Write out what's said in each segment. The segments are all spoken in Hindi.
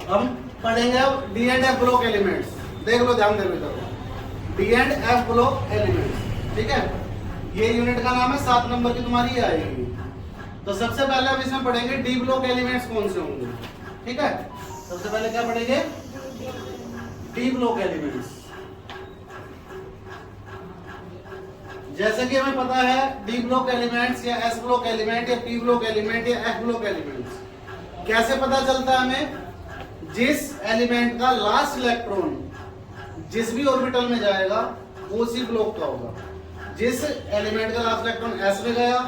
हम पढ़ेंगे अब D and F block elements. देख लो, ध्यान दे लो, D and F block elements. ठीक है, ये यूनिट का नाम है, 7 नंबर की तुम्हारी ये आएगी। तो सबसे पहले हम इसमें पढ़ेंगे डी ब्लॉक एलिमेंट्स कौन से होंगे। ठीक है, सबसे पहले क्या पढ़ेंगे, डी ब्लॉक एलिमेंट्स। जैसे कि हमें पता है डी ब्लॉक एलिमेंट्स या एस ब्लॉक एलिमेंट या पी ब्लॉक एलिमेंट या एफ ब्लॉक एलिमेंट्स कैसे पता चलता है हमें, जिस एलिमेंट का लास्ट इलेक्ट्रॉन जिस भी ऑर्बिटल में जाएगा वो उसी ब्लॉक का होगा। जिस एलिमेंट का लास्ट इलेक्ट्रॉन एस में गया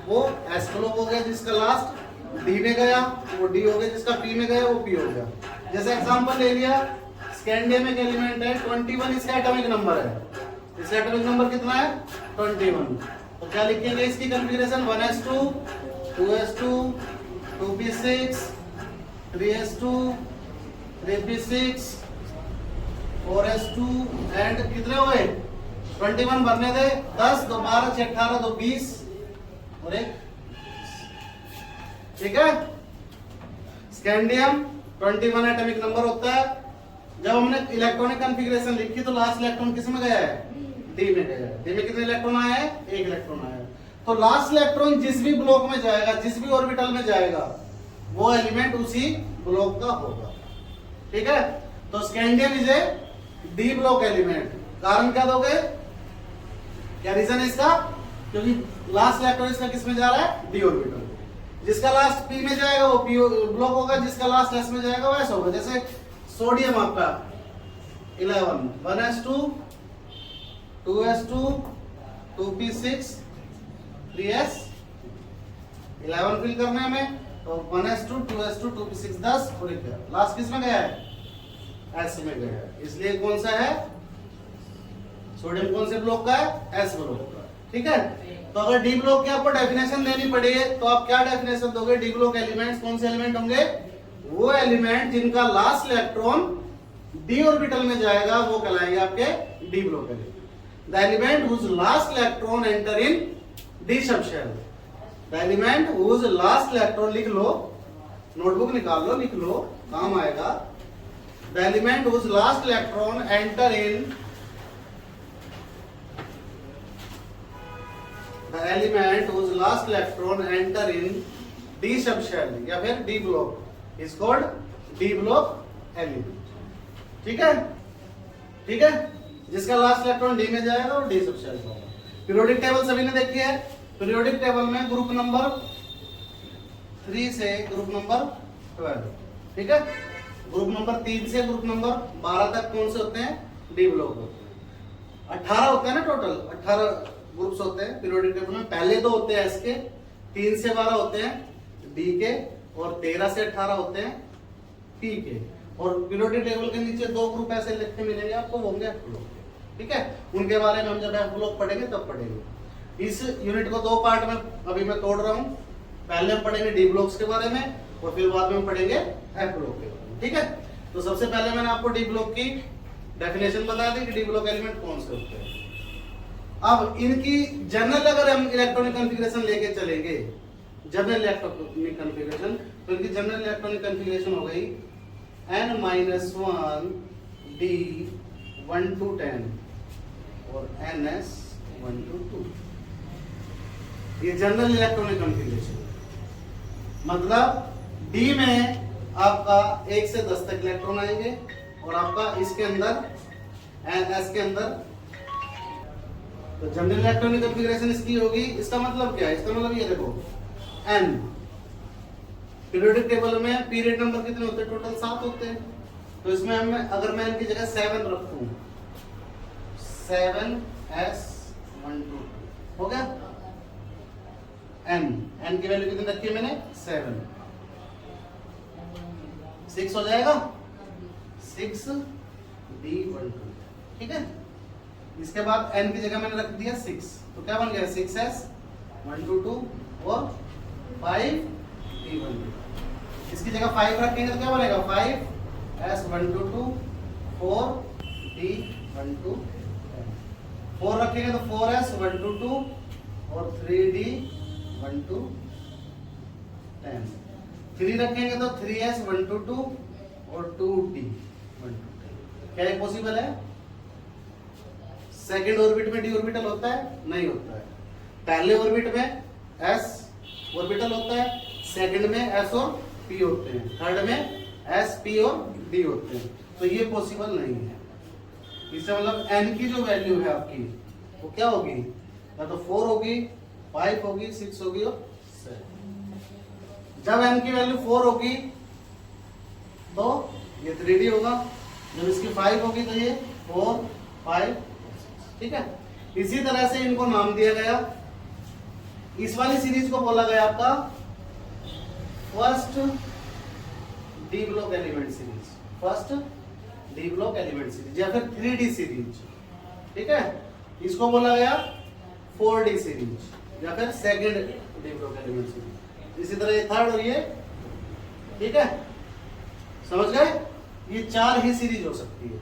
वो एस ब्लॉक हो गया, जिसका लास्ट डी में गया वो डी हो गया, जिसका पी में गया वो पी हो गया। जैसे एग्जांपल ले लिया, स्कैंडियम एक एलिमेंट है, 21 इसका एटॉमिक नंबर है। इसका एटॉमिक नंबर कितना है, 21। तो क्या लिखेंगे इसकी configuration, 1s2 2s2 2p6 3s2 3p6 4s2 and कितने हुए 21 भरने दे, 10 2 12 6 18 2 20 और एक। ठीक है, स्कैंडियम 21 एटॉमिक नंबर होता है। जब हमने इलेक्ट्रॉनिक कॉन्फ़िगरेशन लिखी तो लास्ट इलेक्ट्रॉन किस में गया है, डी में गया है। डी में कितने इलेक्ट्रॉन आए हैं, एक इलेक्ट्रॉन आया है। तो लास्ट इलेक्ट्रॉन जिस भी ब्लॉक में जाएगा, जिस भी ऑर्बिटल में जाएगा वो एलिमेंट उसी ब्लॉक का होगा। ठीक है, तो scandium is A D block element. कारण क्या दोगे, क्या रीजन है इसका, क्योंकि लास्ट इलेक्ट्रॉन इसका किस में जा रहा है, डी ऑर्बिटल। जिसका लास्ट पी में जाएगा वो पी ब्लॉक होगा, जिसका लास्ट एस में जाएगा वो एस होगा। जैसे सोडियम आपका 11 1s2 2s2 2p6 3s 11 fill करना है हमें, तो 1s2 2s2 2p6 10 और एक लास्ट किस में गया है, एस में गया है। इसलिए कौन सा है, सोडियम कौन से ब्लॉक का है, एस ब्लॉक का। ठीक है, तो अगर डी ब्लॉक की आपको डेफिनेशन देनी पड़ी है तो आप क्या डेफिनेशन दोगे, डी ब्लॉक एलिमेंट्स कौन से एलिमेंट होंगे, वो एलिमेंट जिनका लास्ट इलेक्ट्रॉन डी ऑर्बिटल में जाएगा वो कहलाएंगे आपके D block element. The element whose last electron enter in D subshell, the element whose last electron, लिख लो, नोटबुक निकाल लो, लिख लो, काम आएगा। The element whose last electron enter in, the element whose last electron enter in D subshell या फिर D block is called D block element। ठीक है, ठीक है, जिसका लास्ट इलेक्ट्रॉन डी में जाएगा वो डी सबशेल का होगा। पीरियोडिक टेबल सभी ने देखी है, पीरियोडिक टेबल में ग्रुप नंबर 3 से ग्रुप नंबर 12। ठीक है, ग्रुप नंबर 3 से ग्रुप नंबर 12 तक कौन से होते हैं, डी ब्लॉक होते हैं। 18 होते हैं ना, टोटल 18 ग्रुप्स होते हैं पीरियोडिक टेबल में। पहले 2 होते हैं एस के, 3 से 12 होते हैं डी के, और 13 से 18 होते हैं पी के। और पीरियोडिक टेबल के नीचे 2 ग्रुप ऐसे लिखे मिलेंगे आपको, वो होंगे एफ ब्लॉक। ठीक है, उनके बारे में हम जब एफ ब्लॉक पढ़ेंगे तब पढ़ेंगे। इस यूनिट को 2 पार्ट में अभी मैं तोड़ रहा हूं। पहले हम पढ़ेंगे डी ब्लॉक्स के बारे में और फिर बाद में हम पढ़ेंगे एफ ब्लॉक के बारे में। ठीक है, तो सबसे पहले मैंने आपको डी ब्लॉक की डेफिनेशन बता दी कि डी ब्लॉक एलिमेंट कौन से होते हैं। अब इनकी जनरल अगर हम इलेक्ट्रॉनिक कॉन्फ़िगरेशन लेके चलेंगे, जनरल इलेक्ट्रॉनिक कॉन्फ़िगरेशन, तो इनकी जनरल इलेक्ट्रॉनिक कॉन्फ़िगरेशन हो गई n-1 d 1 to 10 और ns 1 to 2। ये जनरल इलेक्ट्रॉनिक कॉन्फ़िगरेशन, मतलब d में आपका 1 से 10 तक इलेक्ट्रॉन आएंगे और आपका इसके अंदर ns के अंदर, तो जनरल इलेक्ट्रॉनिक कॉन्फ़िगरेशन इसकी होगी। इसका मतलब क्या है, इसका मतलब ये देखो n, पीरियोडिक टेबल में पीरियड नंबर कितने होते हैं, टोटल 7 होते हैं। तो इसमें हम अगर मैं इनकी जगह 7 रखूं, 7s1 2 हो गया। n की वैल्यू कितनी रखी है मैंने, 7, 6 हो जाएगा, 6d12। ठीक है, इसके बाद n की जगह मैंने रख दिया 6, तो क्या बन गया 6s1 2 2 और 5d12। इसकी जगह 5 रखेंगे तो क्या बनेगा 5s1 2 2 4d1 2 4 रखेंगे तो 4s1 2 2 और 3d1 2 10। 3 रखेंगे तो 3s1 2 2 और 2d, क्या ये पॉसिबल है? सेकेंड ऑर्बिट में d ऑर्बिटल होता है? नहीं होता है। पहले ऑर्बिट में s ऑर्बिटल होता है, सेकंड में s और p होते हैं, थर्ड में s, p और d होते हैं। तो ये पॉसिबल नहीं है। इससे मतलब n की जो वैल्यू है आपकी वो क्या होगी? या तो 4 होगी, 5 होगी, 6 होगी और 7। जब n की वैल्यू 4 होगी तो ये 3d होगा, जब इसकी 5 होगी तो ये 4, 5, ठीक है। इसी तरह से इनको नाम दिया गया। इस वाली सीरीज को बोला गया आपका first D block element series, first D block element series या फिर 3D सीरीज, ठीक है। इसको बोला गया 4D सीरीज या फिर second D block element series. इसी तरह ये थर्ड और ये, ठीक है, समझ गए? ये 4 ही सीरीज हो सकती है,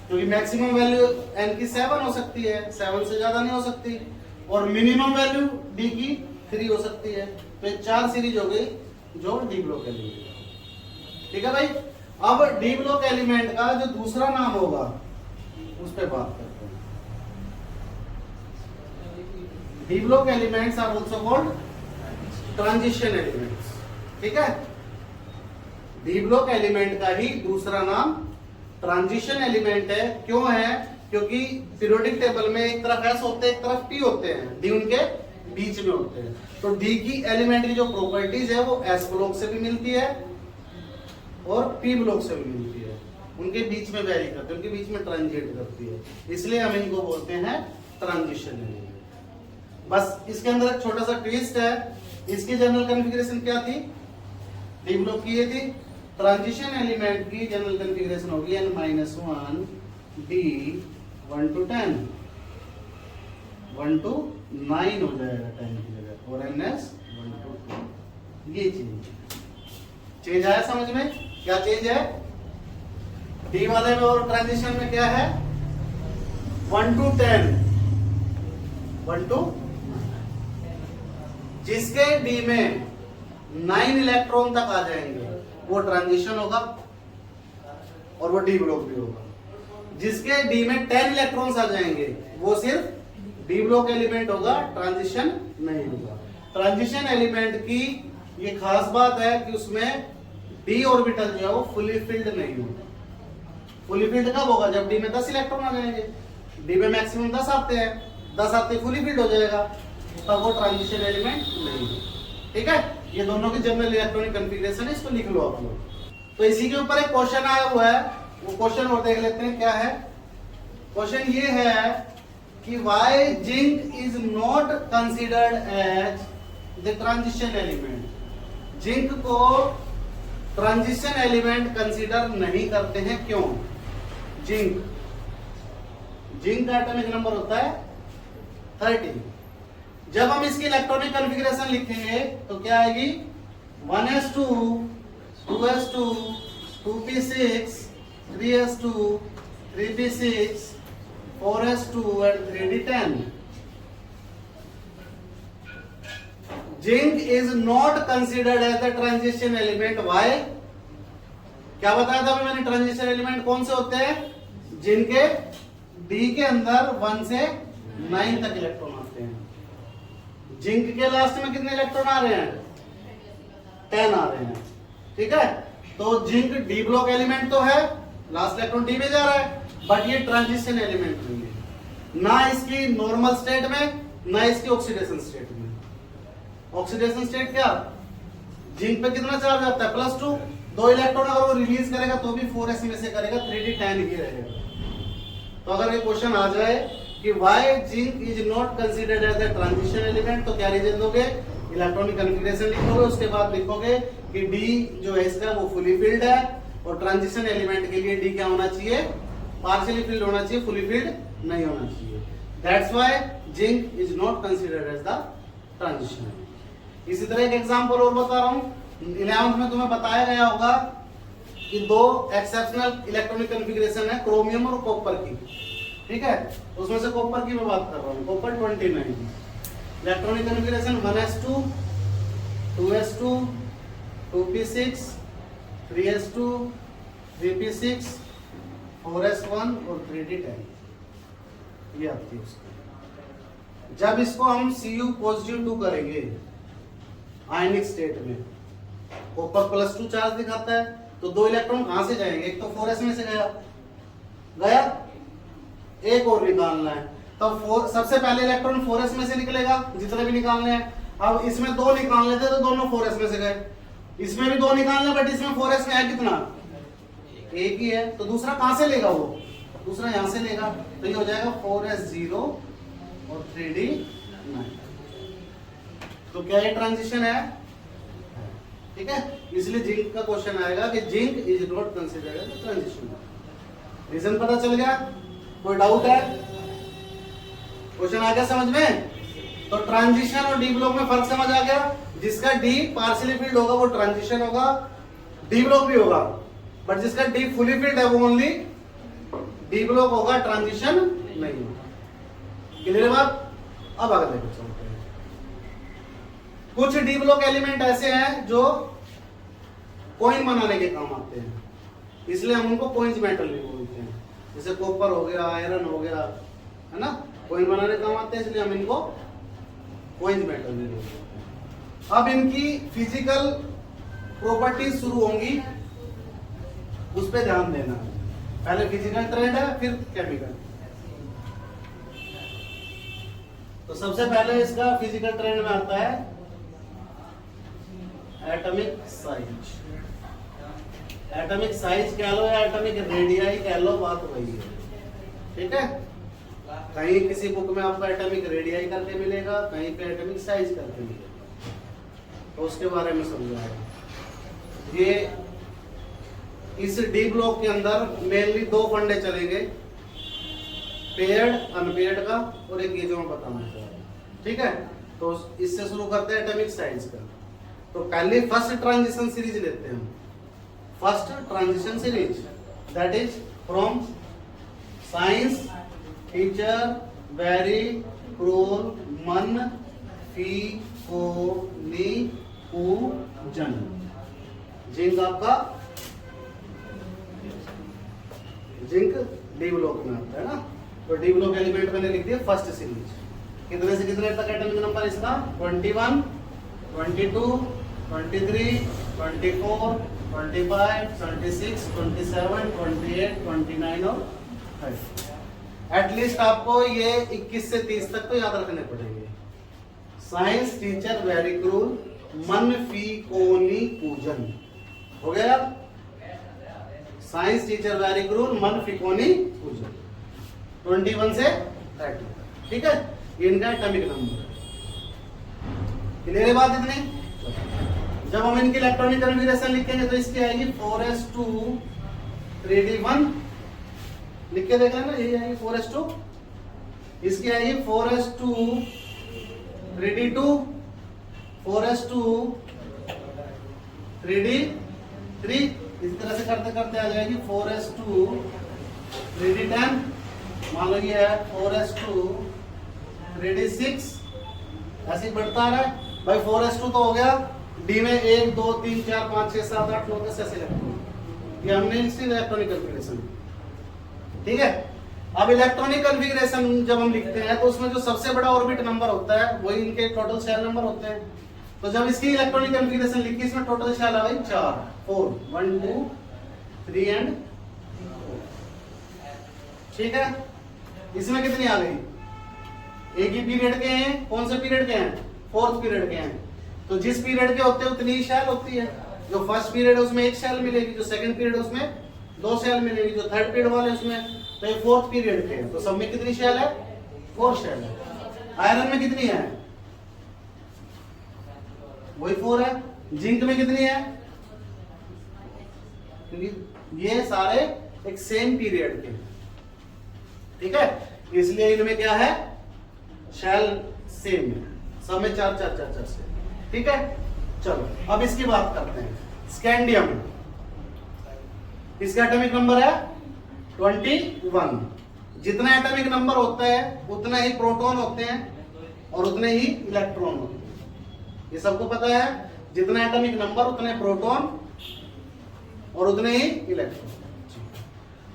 क्योंकि मैक्सिमम वैल्यू n की 7 हो सकती है, 7 से ज्यादा नहीं हो सकती, और मिनिमम वैल्यू d की 3 हो सकती है। तो ये 4 सीरीज हो गई जो डी ब्लॉक एलिमेंट, ठीक है भाई। अब डी ब्लॉक एलिमेंट का जो दूसरा नाम होगा उस पर बात करते हैं। D block elements are also called transition elements, ठीक है। डी ब्लॉक एलिमेंट का ही दूसरा नाम ट्रांजिशन एलिमेंट है। क्यों है? क्योंकि पीरियोडिक टेबल में एक तरफ s होते हैं, एक तरफ p होते हैं, d उनके बीच में होते हैं। तो d की एलिमेंट की जो प्रॉपर्टीज है वो s ब्लॉक से भी मिलती है और p ब्लॉक से भी मिलती है, उनके बीच में वेरी करती है, उनके बीच में ट्रांजिट करती है, इसलिए हम इनको बोलते हैं ट्रांजिशन एलिमेंट। बस इसके अंदर एक छोटा सा ट्विस्ट है। इसकी जनरल कॉन्फ़िगरेशन क्या थी? डी ब्लॉक की ये थी। ट्रांजिशन एलिमेंट की जनरल कॉन्फ़िगरेशन होगी n-1 d 1 to 10, 1 to 9 हो जाएगा 10 की जगह, और ns 1 to 2। ये चेंज आया समझ में? क्या चेंज है? डी वाले में और ट्रांजिशन में क्या है? 1 to 10, 1 to, जिसके डी में 9 इलेक्ट्रॉन तक आ जाएंगे वो ट्रांजिशन होगा और वो डी ब्लॉक भी होगा। जिसके डी में 10 इलेक्ट्रॉन्स आ जाएंगे वो सिर्फ डी ब्लॉक एलिमेंट होगा, ट्रांजिशन नहीं होगा। ट्रांजिशन एलिमेंट की ये खास बात है कि उसमें डी ऑर्बिटल जो है वो फुली फिल्ड नहीं होगा। फुली फिल्ड कब होगा? जब डी में 10 इलेक्ट्रॉन आ जाएंगे। डी में मैक्सिमम 10 आते हैं, 10 आते फुली फिल्ड हो जाएगा, तब वो ट्रांजिशन एलिमेंट नहीं है, ठीक है। ये दोनों की जनरल इलेक्ट्रॉनिक कॉन्फ़िगरेशन है, इसको लिख लो आप लोग। तो इसी के ऊपर एक क्वेश्चन आया हुआ है, वो क्वेश्चन और देख लेते हैं क्या है। क्वेश्चन ये है कि why zinc is not considered as the transition element. Zinc को ट्रांजिशन एलिमेंट कंसीडर नहीं करते हैं, क्यों? जिंक का एटॉमिक नंबर होता है 30। जब हम इसकी इलेक्ट्रॉनिक कॉन्फ़िगरेशन लिखेंगे तो क्या आएगी? 1s2, 2s2, 2p6, 3s2, 3p6, 4s2 and 3d10. Zinc is not considered as the transition element. Why? क्या बताया था मैंने? ट्रांजिशन एलिमेंट कौन से होते हैं? जिनके डी के अंदर 1 से 9 तक इलेक्ट्रॉन आते हैं। जिंक के लास्ट में कितने इलेक्ट्रॉन आ रहे हैं? 10 आ रहे हैं, ठीक है। तो जिंक डी ब्लॉक एलिमेंट तो है, लास्ट इलेक्ट्रॉन डी में जा रहा है, बट ये ट्रांजिशन एलिमेंट नहीं है, ना इसकी नॉर्मल स्टेट में ना इसकी ऑक्सीडेशन स्टेट में। ऑक्सीडेशन स्टेट क्या? जिंक पे कितना चार्ज आता है? +2। 2 इलेक्ट्रॉन अगर वो रिलीज करेगा तो भी 4s में से करेगा, 3d10 ही रहेगा। तो अगर ये क्वेश्चन आ जाए कि why zinc is not considered as a transition element, तो क्या रीजन दोगे? इलेक्ट्रॉनिक कॉन्फ़िगरेशन लिखोगे, उसके बाद लिखोगे कि डी जो है इसका वो फुली फिल्ड है, और ट्रांजिशन एलिमेंट के लिए डी क्या होना चाहिए? पार्शियली फिल्ड होना चाहिए, फुली फिल्ड नहीं होना चाहिए। That's why zinc is not considered as the transition. इसी तरह एक एग्जांपल और बता रहा हूं। 11th में तुम्हें बताया गया होगा कि 2 एक्सेप्शनल इलेक्ट्रॉनिक कॉन्फ़िगरेशन है, क्रोमियम और कॉपर की, ठीक है। उसमें से कॉपर की मैं बात कर रहा हूँ, copper 29। Electronic configuration 1s2, 2s2, 2p6, 3s2, 3p6, 4s1 और 3d10, ये आती है उसकी। जब इसको हम Cu पॉजिटिव 2 करेंगे आयनिक स्टेट में, कॉपर +2 चार्ज दिखाता है, तो 2 इलेक्ट्रॉन कहां से जाएंगे? एक तो 4s में से गया, एक और निकालना है, तो सबसे पहले इलेक्ट्रॉन 4s में से निकलेगा, जितने भी निकालने हैं। अब इसमें 2 निकालने थे तो दोनों 4s में से गए, इसमें भी 2 निकालने, बट इसमें 4s में है कितना? एक ही है, तो दूसरा कहां से लेगा? वो दूसरा यहां से लेगा, तो ये हो जाएगा 4s0 और 3d9। तो क्या ये ट्रांजिशन है? ठीक है, इसलिए जिंक का क्वेश्चन आएगा कि zinc is not considered as transition. Reason पता चल गया? कोई डाउट है? क्वेश्चन आ गया समझ में? तो ट्रांजिशन और डी ब्लॉक में फर्क समझ आ गया? जिसका डी पार्शियली फील्ड होगा वो ट्रांजिशन होगा, डी ब्लॉक भी होगा, बट जिसका डी फुली फील्ड है वो ओनली डी ब्लॉक होगा, ट्रांजिशन नहीं होगा। क्लियर बात? अब आगे देखो चलते हैं। कुछ डी ब्लॉक एलिमेंट ऐसे हैं जो कॉइन बनाने के काम आते हैं, इसलिए हम उनको कॉइन्स मेटल भी बोलते हैं। जैसे कॉपर हो गया, आयरन हो गया, है ना, कॉइन बनाने के काम आते हैं, इसलिए हम इनको कॉइन्स मेटल भी बोलते हैं। अब इनकी फिजिकल प्रॉपर्टीज शुरू होंगी, उस पे ध्यान देना। पहले फिजिकल ट्रेंड है, फिर केमिकल। तो सबसे पहले इसका फिजिकल ट्रेंड में आता है एटॉमिक साइज। एटॉमिक साइज कह लो या एटॉमिक रेडियाई कह लो, बात वही है। ठीक है, कहीं किसी बुक में आपको एटॉमिक रेडियाई करके मिलेगा, कहीं पे एटॉमिक साइज करके मिलेगा, तो उसके बारे में समझाएगा। ये इस डी ब्लॉक के अंदर मेनली 2 फंडे चलेंगे, पेयर्ड अनपेयर्ड का, और एक ये जो मैं बताना चाह रहा हूं। ठीक है, तो इससे शुरू करते हैं एटॉमिक साइज का। तो पहले फर्स्ट ट्रांजिशन सीरीज लेते हैं। First transition series that is from science teacher very क्रूर मन फी को नी जन। जिंक आपका जिंक डी ब्लॉक में आता है ना, तो डी ब्लॉक एलिमेंट मैंने लिख दिया फर्स्ट सीरीज। कितने से कितने तक एटॉमिक नंबर इसका? 21, 22, 23, 24, 25, 26, 27, 28, 29 और 30। एटलीस्ट आपको ये 21 से 30 तक तो याद रखने पड़ेंगे। साइंस टीचर वेरी क्रूर मन फी कोनी पूजन हो गया। साइंस टीचर वेरी क्रूर मन फी कोनी पूजन 21 से 30। ठीक है, इनका एटॉमिक नंबर। क्लियर है बात इतनी? जब हम इनकी इलेक्ट्रॉनिक कॉन्फ़िगरेशन लिखेंगे तो इसकी आएगी 4s2 3d1 लिख के देख लेना, यही आएगी 4s2। इसकी आएगी 4s2 3d2, 4s2 3d3। इस तरह से करते करते आ जाएगी 4s2 3d10। मान लो ये है 4s2 3d6, ऐसे ही बढ़ता रहा है भाई। 4s2 तो हो गया, डी में 1 2 3 4 5 6 7 8 9 10 ऐसे इलेक्ट्रॉन, ये हमने इसकी इलेक्ट्रॉनिक कॉन्फ़िगरेशन। ठीक है, अब इलेक्ट्रॉनिक कॉन्फ़िगरेशन जब हम लिखते हैं तो उसमें जो सबसे बड़ा ऑर्बिट नंबर होता है वही इनके टोटल शेल नंबर होते हैं। तो जब इसकी इलेक्ट्रॉनिक कॉन्फ़िगरेशन लिखी, इसमें टोटल शेल आ गई 4 4 1 2 3 एंड 4। ठीक है, इसमें कितनी आ गई? एक ही पीरियड के हैं। कौन से पीरियड के हैं? 4th पीरियड के हैं। तो जिस पीरियड के होते हैं उतनी ही शेल होती है। जो फर्स्ट पीरियड है उसमें 1 शेल मिलेगी, जो सेकंड पीरियड है उसमें 2 शेल मिलेगी, जो थर्ड पीरियड वाले उसमें, तो ये 4th पीरियड के हैं। तो सब में कितनी शेल है? 4 शेल है। आयरन में कितनी है? वही 4 है। जिंक में कितनी है? क्योंकि ये सारे एक सेम पीरियड के। ठीक है, इसलिए इनमें क्या है? शेल सेम है, सब में 4 4 4 4 से। ठीक है, चलो अब इसकी बात करते हैं। स्कैंडियम, इसका एटॉमिक नंबर है 21। जितना एटॉमिक नंबर होता है उतना ही प्रोटॉन होते हैं और उतने ही इलेक्ट्रॉन होते हैं। ये सबको पता है, जितना एटॉमिक नंबर उतने प्रोटॉन और उतने ही इलेक्ट्रॉन।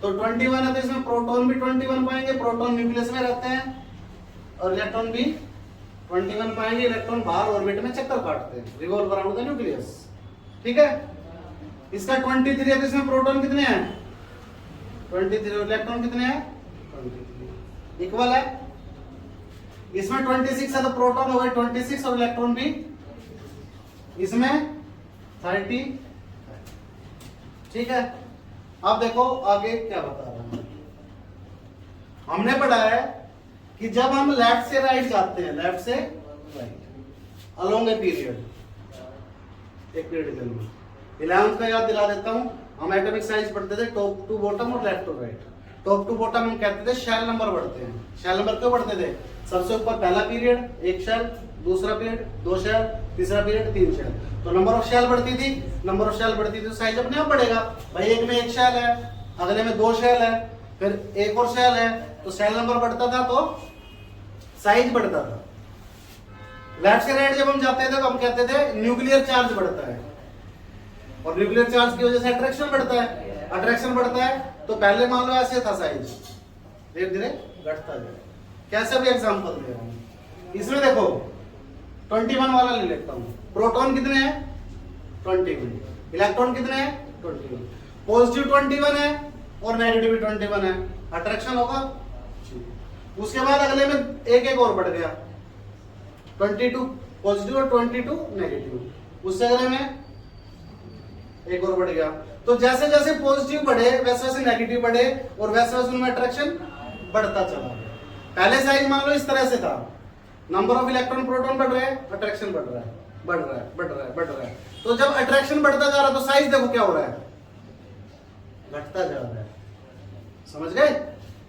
तो 21 है तो इसमें प्रोटॉन भी 21 पाएंगे, प्रोटॉन न्यूक्लियस में रहते हैं, और इलेक्ट्रॉन भी 21 पाएंगे, इलेक्ट्रॉन बाहर ऑर्बिट में चक्कर काटते हैं, रिवॉल्व अराउंड द न्यूक्लियस। ठीक है, इसका 23 है तो इसमें प्रोटॉन कितने हैं 23 और इलेक्ट्रॉन कितने हैं 23, इक्वल है। इसमें 26 है तो प्रोटॉन हो गए 26 और इलेक्ट्रॉन भी इसमें 30। ठीक है, अब देखो आगे क्या बता रहा हूं। हमने पढ़ा है कि जब हम लेफ्ट से राइट जाते हैं, लेफ्ट से राइट अलोंग ए पीरियड, एक पीरियड के अंदर 11th का याद दिला देता हूं। हम एटॉमिक साइज पढ़ते थे टॉप टू बॉटम और left to right. Top to bottom हम कहते थे शेल नंबर बढ़ते हैं। शेल नंबर क्यों बढ़ते थे? सबसे ऊपर पहला पीरियड, एक शेल, दूसरा पीरियड, दो शेल, तीसरा पीरियड, तीन शेल, तो नंबर ऑफ शेल बढ़ती थी। नंबर ऑफ शेल बढ़ती थी तो साइज अपने आप बढ़ेगा। भाई एक में एक शेल है, अगले में दो शेल है, फिर एक और शेल है, तो शेल नंबर बढ़ता था तो साइज बढ़ता था। लेफ्ट से राइट जब हम जाते थे तो हम कहते थे न्यूक्लियर चार्ज बढ़ता है, और न्यूक्लियर चार्ज की वजह से अट्रैक्शन बढ़ता है। अट्रैक्शन बढ़ता है तो पहले मान लो ऐसे था साइज, धीरे धीरे घटता जाए। कैसे भी एग्जांपल दे रहा हूं। इसमें देखो 21 वाला ले लेता हूं। प्रोटॉन कितने हैं 21, इलेक्ट्रॉन कितने हैं 21, पॉजिटिव 21 है और नेगेटिव भी 21 है, अट्रैक्शन होगा। उसके बाद अगले में एक एक और बढ़ गया, 22 पॉजिटिव और 22 नेगेटिव, उससे अगले में एक और बढ़ गया। तो जैसे जैसे पॉजिटिव बढ़े वैसे वैसे नेगेटिव बढ़े और वैसे वैसे उनमें अट्रैक्शन बढ़ता चला गया। पहले साइज मान लो इस तरह से था, नंबर ऑफ इलेक्ट्रॉन प्रोटॉन बढ़ रहे हैं, अट्रैक्शन बढ़ रहा है, बढ़ रहा है, बढ़ रहा है, बढ़ रहा है। तो जब अट्रैक्शन बढ़ता जा रहा है तो साइज देखो क्या हो रहा है, घटता जा रहा है। समझ गए?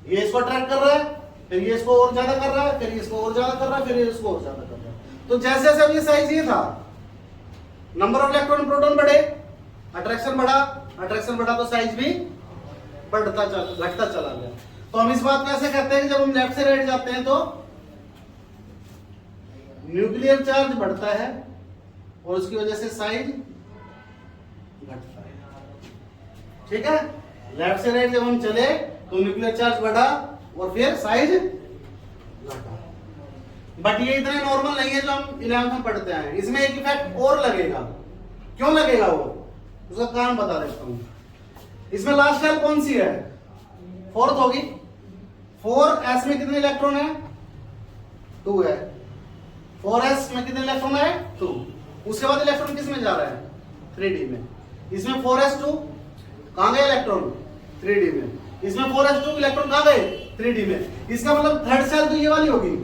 ये इसको अट्रैक्ट कर रहा है, फिर ये इसको और ज्यादा कर रहा है, फिर इसको और ज्यादा कर रहा है, फिर ये इसको और ज्यादा कर रहा है। तो जैसे जैसे ये साइज ये था, नंबर ऑफ इलेक्ट्रॉन प्रोटॉन बढ़े, अट्रैक्शन बढ़ा तो साइज भी घटता चला गया। तो हम इस बात को ऐसे कहते हैं कि जब हम लेफ्ट से राइट जाते हैं तो न्यूक्लियर चार्ज बढ़ता है और उसकी वजह से साइज घटता है। ठीक है, लेफ्ट से राइट जब हम चले तो न्यूक्लियर चार्ज बढ़ा और फिर साइज घटा। बट ये इतना नॉर्मल नहीं है जो हम 11th में पढ़ते हैं। इसमें एक इफेक्ट और लगेगा। क्यों लगेगा वो, उसका कारण बता देता हूं। इसमें लास्ट शेल कौन सी है, फोर्थ होगी। 4s में कितने इलेक्ट्रॉन है 2 है, 4s में कितने इलेक्ट्रॉन है 2। उसके बाद इलेक्ट्रॉन किस में जा रहा है 3d में। इसमें 4s2 कहां गए इलेक्ट्रॉन 3d में, इसमें 4s2 इलेक्ट्रॉन कहां गए 3d में। इसका मतलब थर्ड सेल तो ये वाली होगी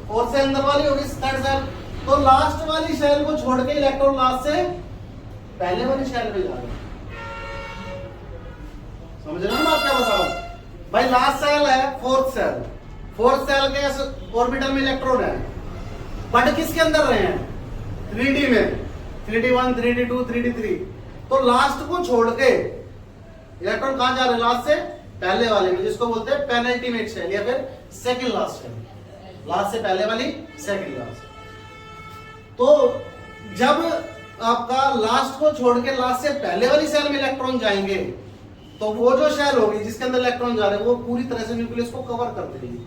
और से अंदर वाली होगी थर्ड सेल। तो लास्ट वाली शेल को छोड़ के इलेक्ट्रॉन लास्ट से पहले वाली शेल में जा रहे हैं। समझ रहे हो ना बात क्या बता रहा हूं भाई। लास्ट सेल है फोर्थ सेल, फोर्थ सेल के ऑर्बिटल में इलेक्ट्रॉन है, बट किसके अंदर रहे हैं 3d में, 3d1 3d2 3d3। तो लास्ट को छोड़ के इलेक्ट्रॉन कहां जा रहे हैं लास्ट से पहले वाले में, जिसको बोलते हैं पेनल्टीमेट शेल या फिर सेकंड लास्ट शेल। लास्ट से पहले वाली सेकंड लास्ट। तो जब आपका लास्ट को छोड़ के लास्ट से पहले वाली सेल में इलेक्ट्रॉन जाएंगे तो वो जो शेल होगी जिसके अंदर इलेक्ट्रॉन जा रहे हैं वो पूरी तरह से न्यूक्लियस को कवर कर देगी।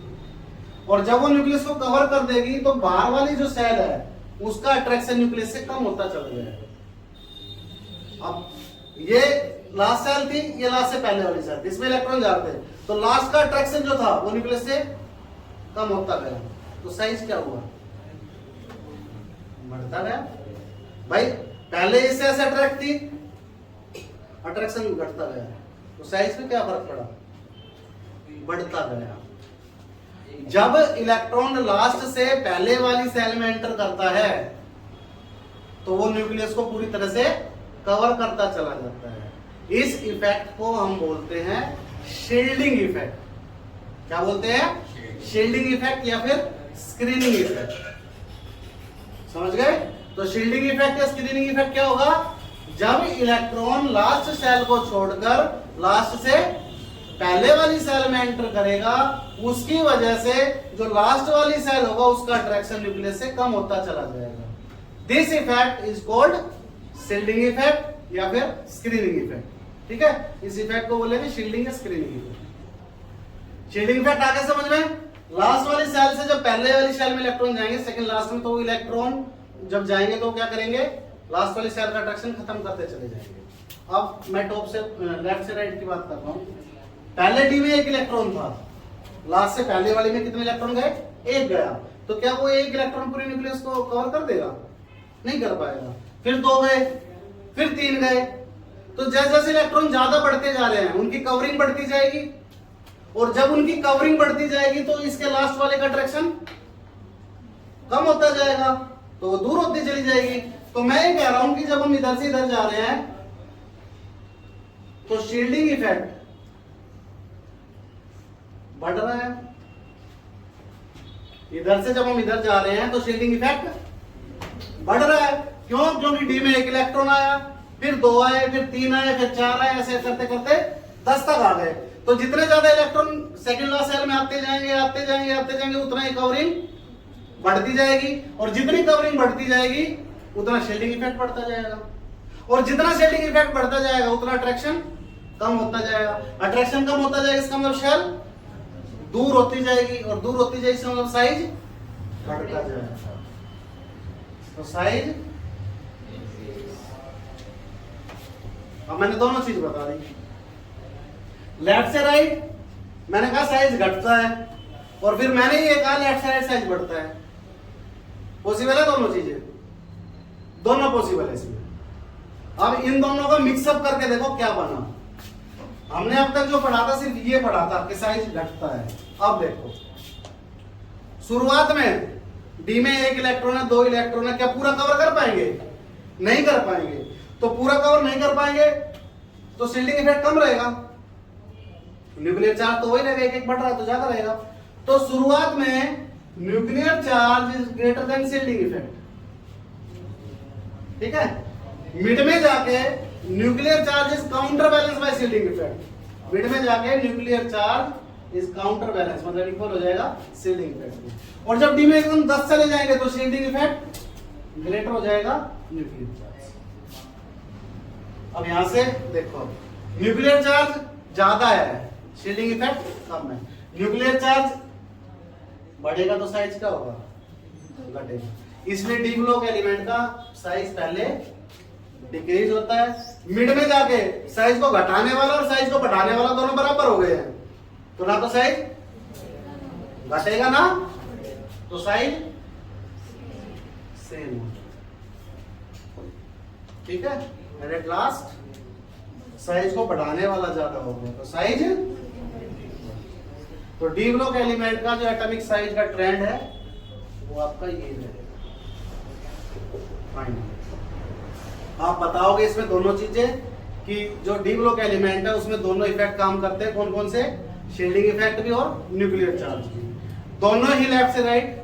और जब वो न्यूक्लियस को कवर कर देगी तो बाहर वाली जो सेल है उसका अट्रैक्शन न्यूक्लियस से कम होता चला जाएगा। अब ये लास्ट सेल थी, ये लास्ट से पहले वाली सेल, इसमें इलेक्ट्रॉन जा रहे थे, तो लास्ट का अट्रैक्शन जो था वो न्यूक्लियस से कम होता गया। तो साइज क्या हुआ बढ़ता गया। भाई पहले इससे ऐसे अट्रैक्ट थी, अट्रैक्शन घटता गया, तो साइज में क्या फर्क पड़ा बढ़ता गया। जब इलेक्ट्रॉन लास्ट से पहले वाली सेल में एंटर करता है तो वो न्यूक्लियस को पूरी तरह से कवर करता चला जाता है। इस इफेक्ट को हम बोलते हैं शील्डिंग इफेक्ट। क्या बोलते हैं शील्डिंग इफेक्ट या फिर स्क्रीनिंग इफेक्ट। समझ गए? तो शील्डिंग इफेक्ट या स्क्रीनिंग इफेक्ट क्या होगा, जब इलेक्ट्रॉन लास्ट सेल को छोड़कर लास्ट से पहले वाली सेल में एंटर करेगा उसकी वजह से जो लास्ट वाली सेल होगा उसका अट्रैक्शन न्यूक्लियस से कम होता चला जाएगा। This effect is called shielding effect या फिर स्क्रीनिंग इफेक्ट। ठीक है, इस इफेक्ट को बोलेंगे शील्डिंग या स्क्रीनिंग इफेक्ट। शील्डिंग इफेक्ट आगे समझ में, लास्ट वाली सेल से जब पहले वाली सेल में इलेक्ट्रॉन जाएंगे सेकंड लास्ट में, तो इलेक्ट्रॉन जब जाएंगे तो क्या करेंगे, लास्ट वाली सेल का अट्रैक्शन खत्म करते चले जाएंगे। अब मैं टॉप से लेफ्ट से राइट की बात कर रहा हूँ। पहले डी में एक इलेक्ट्रॉन था, लास्ट से पहले वाली में कितने इलेक्ट्रॉन गए, एक गया, तो क्या वो एक इलेक्ट्रॉन पूरी न्यूक्लियस को कवर कर देगा, नहीं कर पाएगा। फिर दो गए, फिर तीन गए, तो जैसे जैसे इलेक्ट्रॉन ज्यादा बढ़ते जा रहे हैं उनकी कवरिंग बढ़ती जाएगी, और जब उनकी कवरिंग बढ़ती जाएगी तो इसके लास्ट वाले का अट्रैक्शन कम होता जाएगा, तो वो दूर होती चली जाएगी। तो मैं ये कह रहा हूं कि जब हम इधर से इधर जा रहे हैं तो शील्डिंग इफेक्ट बढ़ रहा है, इधर से जब हम इधर जा रहे हैं तो शील्डिंग इफेक्ट बढ़ रहा है। क्यों? क्योंकि डी में एक इलेक्ट्रॉन आया, फिर दो आए, फिर तीन आए, फिर चार आए, ऐसे करते करते 10 तक आ गए। तो जितने ज्यादा इलेक्ट्रॉन सेकंड लास्ट सेल में आते जाएंगे आते जाएंगे आते जाएंगे, उतना ही कवरिंग बढ़ती जाएगी, और जितनी कवरिंग बढ़ती जाएगी उतना शील्डिंग इफेक्ट बढ़ता जाएगा, और जितना शील्डिंग इफेक्ट बढ़ता जाएगा उतना अट्रैक्शन कम होता जाएगा। अट्रैक्शन कम होता जाएगा इसका मतलब शेल दूर होती जाएगी, और दूर होती जाएगी इसका मतलब साइज बढ़ता जाएगा। तो साइज, अब मैंने दोनों चीज बता दी, लेफ्ट से राइट मैंने कहा साइज घटता है, और फिर मैंने ये कहा लेफ्ट से राइट साइज बढ़ता है। पॉसिबल है दोनों चीजें, दोनों पॉसिबल है इसमें। अब इन दोनों को मिक्सअप करके देखो क्या बना। हमने अब तक जो पढ़ा था सिर्फ ये पढ़ा था कि साइज घटता है। अब देखो, शुरुआत में डी में एक इलेक्ट्रॉन है, दो इलेक्ट्रॉन है, क्या पूरा कवर कर पाएंगे? नहीं कर पाएंगे। तो पूरा कवर नहीं कर पाएंगे तो शील्डिंग इफेक्ट कम रहेगा, न्यूक्लियर चार्ज तो वही रहेगा, एक एक बढ़ रहा है तो ज्यादा रहेगा। तो शुरुआत में nuclear charge is greater than shielding effect, ठीक है। मिड में जाके nuclear charge is counter balance bye shielding effect, mid में जाके nuclear charge is counter balance, मतलब इक्वल हो जाएगा शील्डिंग इफेक्ट में। और जब डी में एकदम 10 चले जाएंगे तो शील्डिंग इफेक्ट ग्रेटर हो जाएगा न्यूक्लियर चार्ज। अब यहां से देखो, न्यूक्लियर चार्ज ज्यादा है, शील्डिंग इफेक्ट कम है। न्यूक्लियर चार्ज बढ़ेगा तो साइज क्या होगा? घटेगा। इसलिए डी ब्लॉक एलिमेंट का साइज पहले डिक्रीज होता है, मिड में जाके साइज को घटाने वाला और साइज को बढ़ाने वाला दोनों बराबर हो गए हैं, तो ना तो साइज घटेगा ना तो साइज सेम हो, ठीक है। एंड एट लास्ट साइज को बढ़ाने वाला ज्यादा हो गया तो साइज, तो डी ब्लॉक एलिमेंट का जो एटॉमिक साइज का ट्रेंड है वो आपका ये रहेगा। आप बताओगे इसमें दोनों चीजें कि जो डी ब्लॉक एलिमेंट है उसमें दोनों इफेक्ट काम करते हैं, कौन कौन से? शील्डिंग इफेक्ट भी और न्यूक्लियर चार्ज भी। दोनों ही लेफ्ट से राइट,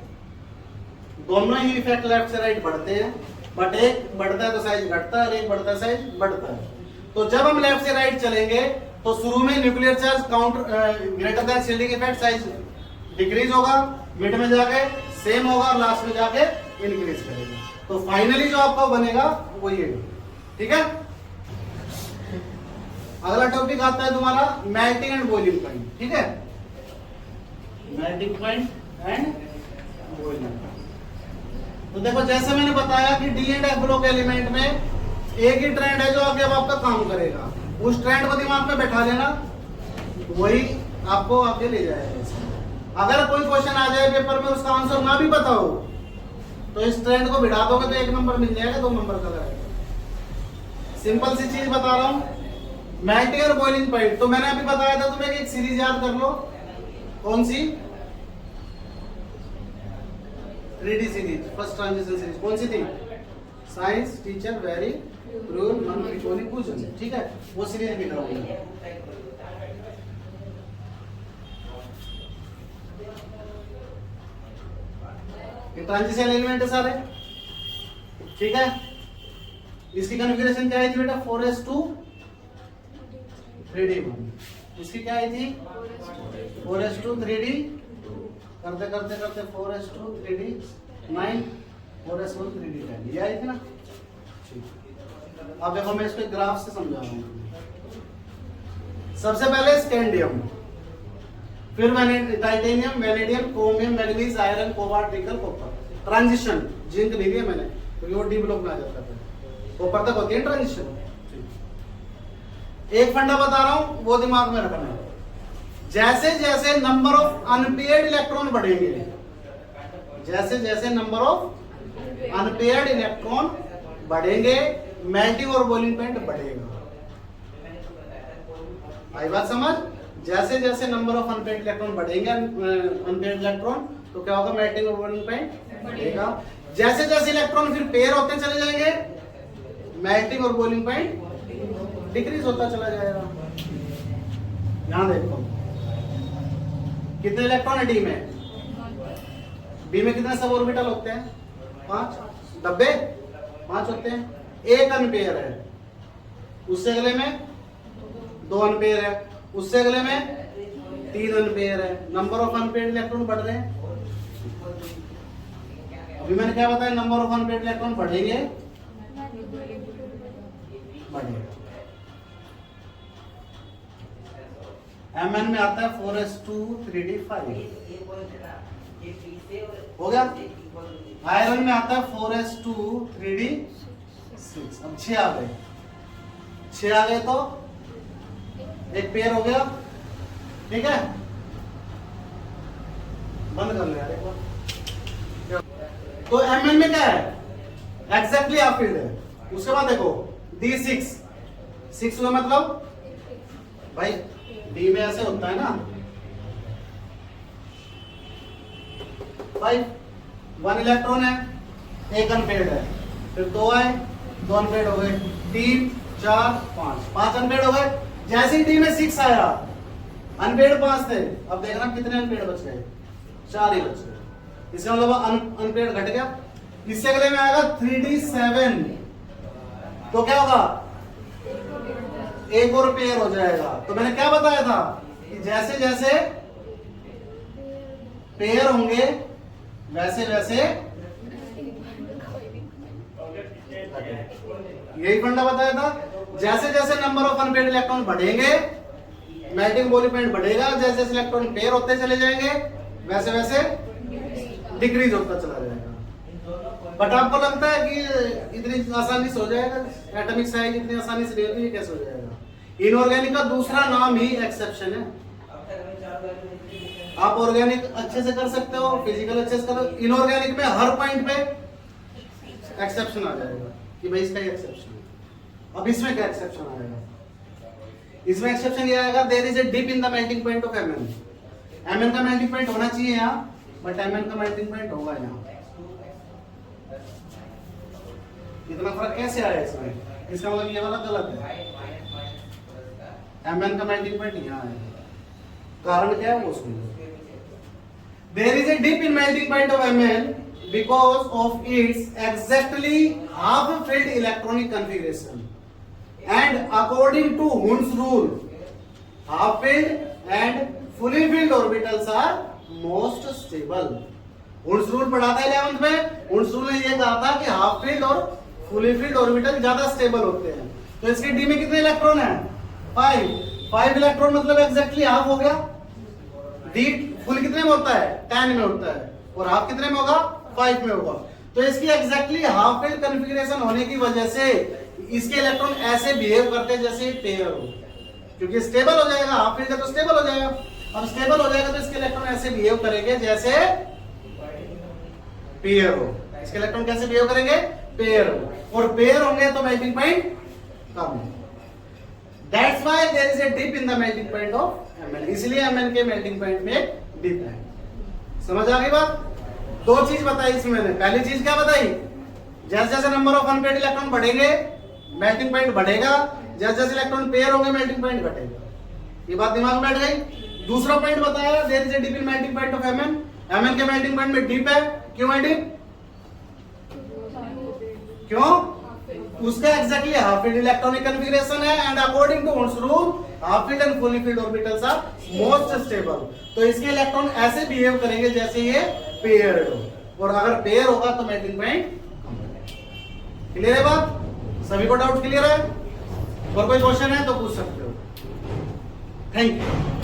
दोनों ही इफेक्ट लेफ्ट से राइट बढ़ते हैं, बट एक बढ़ता है तो साइज घटता है और एक बढ़ता है साइज बढ़ता है। तो जब हम लेफ्ट से राइट चलेंगे तो शुरू में nuclear charge counter greater than shielding effect, size decrease होगा, मिड में जाके सेम होगा और लास्ट में जाके इंक्रीज करेगा। तो फाइनली जो आपका बनेगा वो ये, ठीक है। अगला टॉपिक आता है तुम्हारा मेल्टिंग एंड बॉइलिंग पॉइंट, ठीक है। Melting point and boiling. तो देखो जैसे मैंने बताया कि D and F block element में एक ही ट्रेंड है जो आगे अब आपका काम करेगा, उस ट्रेंड को दिमाग में बैठा लेना, वही आपको आगे ले जाएगा। अगर कोई क्वेश्चन आ जाए पेपर में उसका आंसर ना भी पता हो तो इस ट्रेंड को बिठा दोगे तो 1 नंबर मिल जाएगा, 2 नंबर का रहेगा। सिंपल सी चीज बता रहा हूं, मेल्टिंग और बॉइलिंग पॉइंट। तो मैंने अभी बताया था तुम्हें एक सीरीज याद कर लो, कौन सी? 3D series, first transition series. कौन सी थी? Science teacher very rule non frequently पूछन, ठीक है, वो सीरीज लिख रहा हूं। ट्रांजिशन एलिमेंट है सारे, ठीक है। इसकी कॉन्फ़िगरेशन क्या है थी बेटा? 4s2 3d1। इसकी क्या है थी? 4s2 3d, करते करते करते 4s2 3d 9, 4s1 3d 10, ये आई थी ना। ठीक, अब देखो मैं इसको ग्राफ से समझा रहा हूँ। सबसे पहले स्कैंडियम, फिर titanium, vanadium, chromium, manganese, iron, cobalt, निकल, कॉपर। ट्रांजिशन जिंक नहीं दिया मैंने क्योंकि वो डी ब्लॉक में आ जाता है, कॉपर तक होती है ट्रांजिशन। एक फंडा बता रहा हूं वो दिमाग में रखना है, जैसे जैसे नंबर ऑफ अनपेयर्ड इलेक्ट्रॉन बढ़ेंगे, जैसे जैसे नंबर ऑफ अनपेयर्ड इलेक्ट्रॉन बढ़ेंगे, मेल्टिंग और बॉइलिंग पॉइंट बढ़ेगा। आई बात समझ? जैसे जैसे नंबर ऑफ अनपेयर्ड इलेक्ट्रॉन बढ़ेंगे, अनपेयर्ड इलेक्ट्रॉन, तो क्या होगा? मेल्टिंग और बॉइलिंग पॉइंट बढ़ेगा। जैसे जैसे इलेक्ट्रॉन फिर पेयर होते चले जाएंगे, मेल्टिंग और बॉइलिंग पॉइंट डिक्रीज होता चला जाएगा। यहां देखो कितने इलेक्ट्रॉन है डी में, बी में कितने सब ऑर्बिटल होते हैं? 5 डब्बे, 5 होते हैं। एक अनपेयर है, उससे अगले में 2 अनपेयर है, उससे अगले में 3 अनपेयर है। नंबर ऑफ अनपेयर इलेक्ट्रॉन बढ़ रहे हैं। अभी मैंने क्या बताया? नंबर ऑफ अनपेयर इलेक्ट्रॉन बढ़ेंगे, बढ़ेगा। Mn में आता है 4s2 3d5 हो गया। आयरन में आता है 4s2 3d6। अब 6 आ गए, 6 आ गए तो एक पेयर हो गया, ठीक है। बंद कर लो यार एक बार। तो Mn में क्या है? एग्जैक्टली हाफ फील्ड है। उसके बाद देखो d6, 6 हुआ मतलब भाई डी में ऐसे होता है ना, 1 इलेक्ट्रॉन है, एक अनपेयर्ड है, फिर 2 आए, 2 अनपेयर्ड हो गए, 3 4 5 अनपेयर्ड हो गए। जैसे ही डी में 6 आया, अनपेयर्ड 5 थे, अब देखना कितने अनपेयर्ड बच गए? 4 ही बच गए। इसका मतलब अनपेयर्ड घट गया। इससे अगले में आएगा 3d7, तो क्या होगा? एक और पेयर हो जाएगा। तो मैंने क्या बताया था कि जैसे जैसे पेयर होंगे वैसे वैसे, यही फंडा बताया था। जैसे जैसे नंबर ऑफ अनपेयर्ड इलेक्ट्रॉन बढ़ेंगे, मेल्टिंग बॉइलिंग पॉइंट बढ़ेगा। जैसे जैसे इलेक्ट्रॉन पेयर होते चले जाएंगे, वैसे वैसे डिक्रीज होता चला जाएगा। बट आपको लगता है कि इतनी आसानी से हो जाएगा? एटॉमिक साइज इतनी आसानी से नहीं होती है, कैसे हो जाएगा? इनऑर्गेनिक का दूसरा नाम ही एक्सेप्शन है। आप ऑर्गेनिक अच्छे से कर सकते हो, फिजिकल अच्छे से करो, इनऑर्गेनिक में हर पॉइंट पे एक्सेप्शन आ जाएगा कि भाई इसका एक्सेप्शन है। अब इसमें क्या एक्सेप्शन आएगा? इसमें एक्सेप्शन ये आएगा, there is a dip in the melting point of Mn। Mn का मेल्टिंग पॉइंट होना चाहिए यहाँ, बट Mn का मेल्टिंग पॉइंट होगा यहाँ। इतना फर्क कैसे आया इसमें? इसका मतलब ये वाला गलत है। Mn का मेल्टिंग पॉइंट यहाँ है, कारण क्या है वो सुनो। There is a dip in melting point of Mn because of its exactly half-filled electronic configuration, and according to Hund's rule, half-filled and fully filled orbitals are most stable. Hund's rule पढ़ा था 11th में। Hund's rule ने ये कहा था कि हाफ फील्ड और फुली फील्ड ऑर्बिटल ज्यादा स्टेबल होते हैं। तो इसके डी में कितने इलेक्ट्रॉन हैं? 5 इलेक्ट्रॉन, मतलब एग्जैक्टली हाफ हो गया। डी फुल कितने में होता है? 10 में होता है, और हाफ कितने में होगा? 5 में होगा। तो इसकी एग्जैक्टली हाफ फील्ड कॉन्फ़िगरेशन होने की वजह से इसके इलेक्ट्रॉन ऐसे बिहेव करते हैं जैसे पेयर हो, क्योंकि स्टेबल हो जाएगा। हाफ फील्ड है तो स्टेबल हो जाएगा। अब स्टेबल हो जाएगा तो इसके इलेक्ट्रॉन ऐसे बिहेव करेंगे जैसे पेयर हो। इसके इलेक्ट्रॉन कैसे बिहेव करेंगे? पेयर हो, और पेयर होंगे तो मेल्टिंग पॉइंट कम है। That's why there is a dip in the melting point of Mn। इसलिए Mn के मेल्टिंग पॉइंट में डिप है। समझ आ गई बात? 2 चीज बताई इसमें मैंने। पहली चीज क्या बताई? जैसे जैसे नंबर ऑफ अनपेयर्ड इलेक्ट्रॉन बढ़ेंगे, मेल्टिंग पॉइंट बढ़ेगा। जैसे जैसे इलेक्ट्रॉन पेयर होंगे, मेल्टिंग पॉइंट घटेगा। ये बात दिमाग में बैठ गई? दूसरा पॉइंट बताया, there is a dip in melting point of Mn। Mn के मेल्टिंग पॉइंट में डिप है। क्यों है डिप? क्यों? उसका exactly half filled electronic configuration है, and according to Hund's rule half filled and fully filled orbitals are most stable. तो इसके इलेक्ट्रॉन ऐसे बिहेव करेंगे जैसे ये पेयर्ड हो, और अगर पेयर होगा तो मेल्टिंग पॉइंट। क्लियर है बात? सभी को डाउट क्लियर है? और कोई क्वेश्चन है तो पूछ सकते हो। Thank you.